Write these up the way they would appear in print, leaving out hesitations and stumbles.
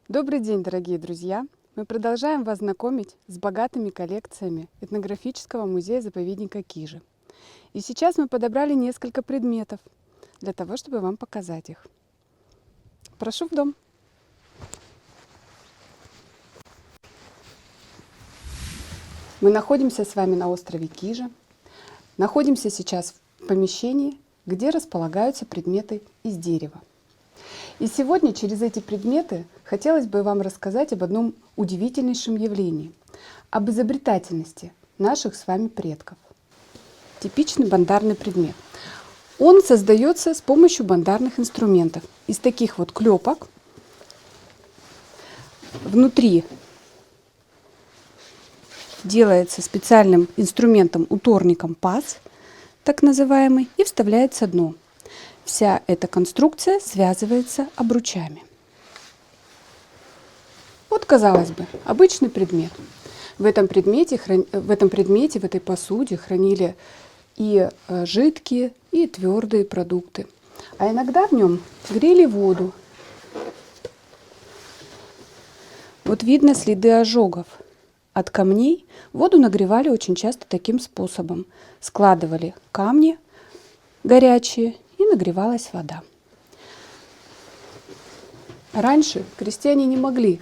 Добрый день, дорогие друзья! Мы продолжаем вас знакомить с богатыми коллекциями этнографического музея-заповедника Кижи. И сейчас мы подобрали несколько предметов для того, чтобы вам показать их. Прошу в дом! Мы находимся с вами на острове Кижа. Находимся сейчас в помещении, где располагаются предметы из дерева. И сегодня через эти предметы хотелось бы вам рассказать об одном удивительнейшем явлении, об изобретательности наших с вами предков. Типичный бандарный предмет. Он создается с помощью бандарных инструментов. Из таких вот клепок. Внутри делается специальным инструментом, уторником паз, так называемый, и вставляется дно. Вся эта конструкция связывается обручами. Вот, казалось бы, обычный предмет. В этой посуде хранили и жидкие, и твердые продукты. А иногда в нем грели воду. Вот видно следы ожогов. От камней воду нагревали очень часто таким способом. Складывали камни горячие, и нагревалась вода. Раньше крестьяне не могли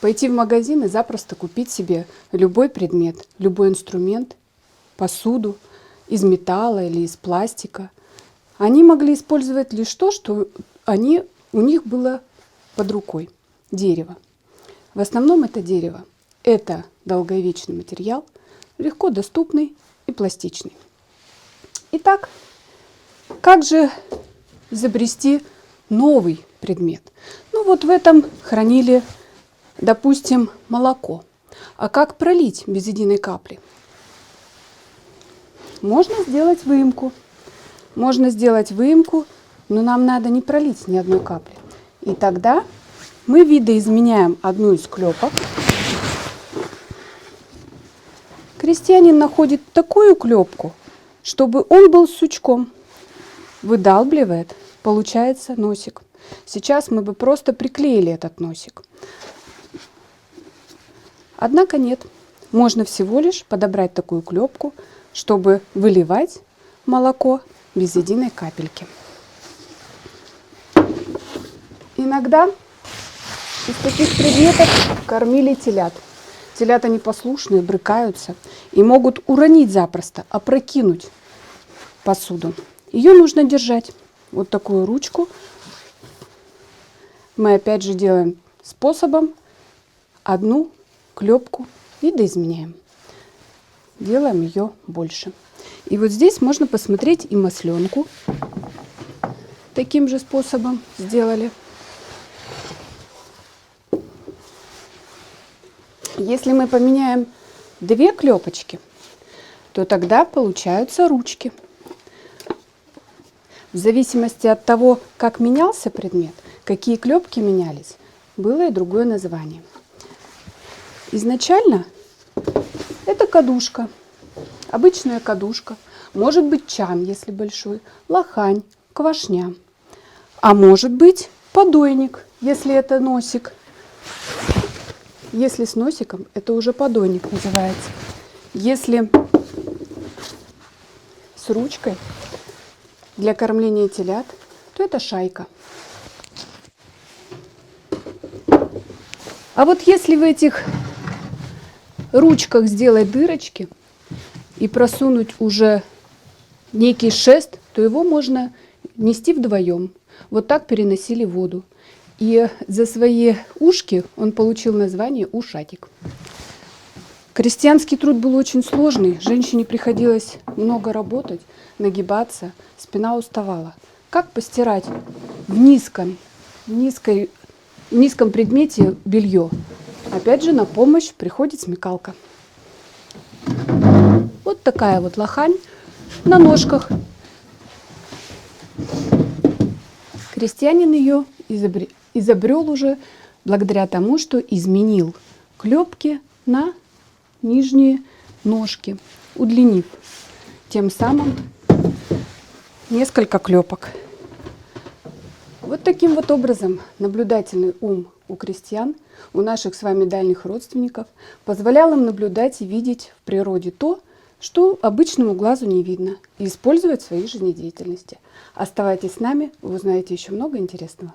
пойти в магазин и запросто купить себе любой предмет, любой инструмент, посуду из металла или из пластика. Они могли использовать лишь то, что у них было под рукой – дерево. В основном это дерево. Это долговечный материал, легко доступный и пластичный. Итак, как же изобрести новый предмет? Ну вот в этом хранили, допустим, молоко. А как пролить без единой капли? Можно сделать выемку. Можно сделать выемку, но нам надо не пролить ни одной капли. И тогда мы видоизменяем одну из клепок. Крестьянин находит такую клепку, чтобы он был сучком. Выдалбливает, получается носик. Сейчас мы бы просто приклеили этот носик. Однако нет. Можно всего лишь подобрать такую клепку, чтобы выливать молоко без единой капельки. Иногда из таких предметов кормили телят. Телята непослушные, брыкаются и могут уронить запросто, опрокинуть посуду. Ее нужно держать. Вот такую ручку мы опять же делаем способом одну клепку видоизменяем. Делаем ее больше. И вот здесь можно посмотреть и масленку. Таким же способом сделали. Если мы поменяем две клепочки, то тогда получаются ручки. В зависимости от того, как менялся предмет, какие клепки менялись, было и другое название. Изначально это кадушка, обычная кадушка, может быть чан, если большой, лохань, квашня, а может быть подойник, если это носик. Если с носиком, это уже подойник называется. Если с ручкой для кормления телят, то это шайка. А вот если в этих ручках сделать дырочки и просунуть уже некий шест, то его можно нести вдвоем. Вот так переносили воду. И за свои ушки он получил название ушатик. Крестьянский труд был очень сложный. Женщине приходилось много работать, нагибаться, спина уставала. Как постирать в низком предмете белье? Опять же на помощь приходит смекалка. Вот такая вот лохань на ножках. Крестьянин ее изобрел уже благодаря тому, что изменил клепки на нижние ножки, удлинив тем самым несколько клепок. Вот таким вот образом наблюдательный ум у крестьян, у наших с вами дальних родственников, позволял им наблюдать и видеть в природе то, что обычному глазу не видно, и использовать в своей жизнедеятельности. Оставайтесь с нами, вы узнаете еще много интересного.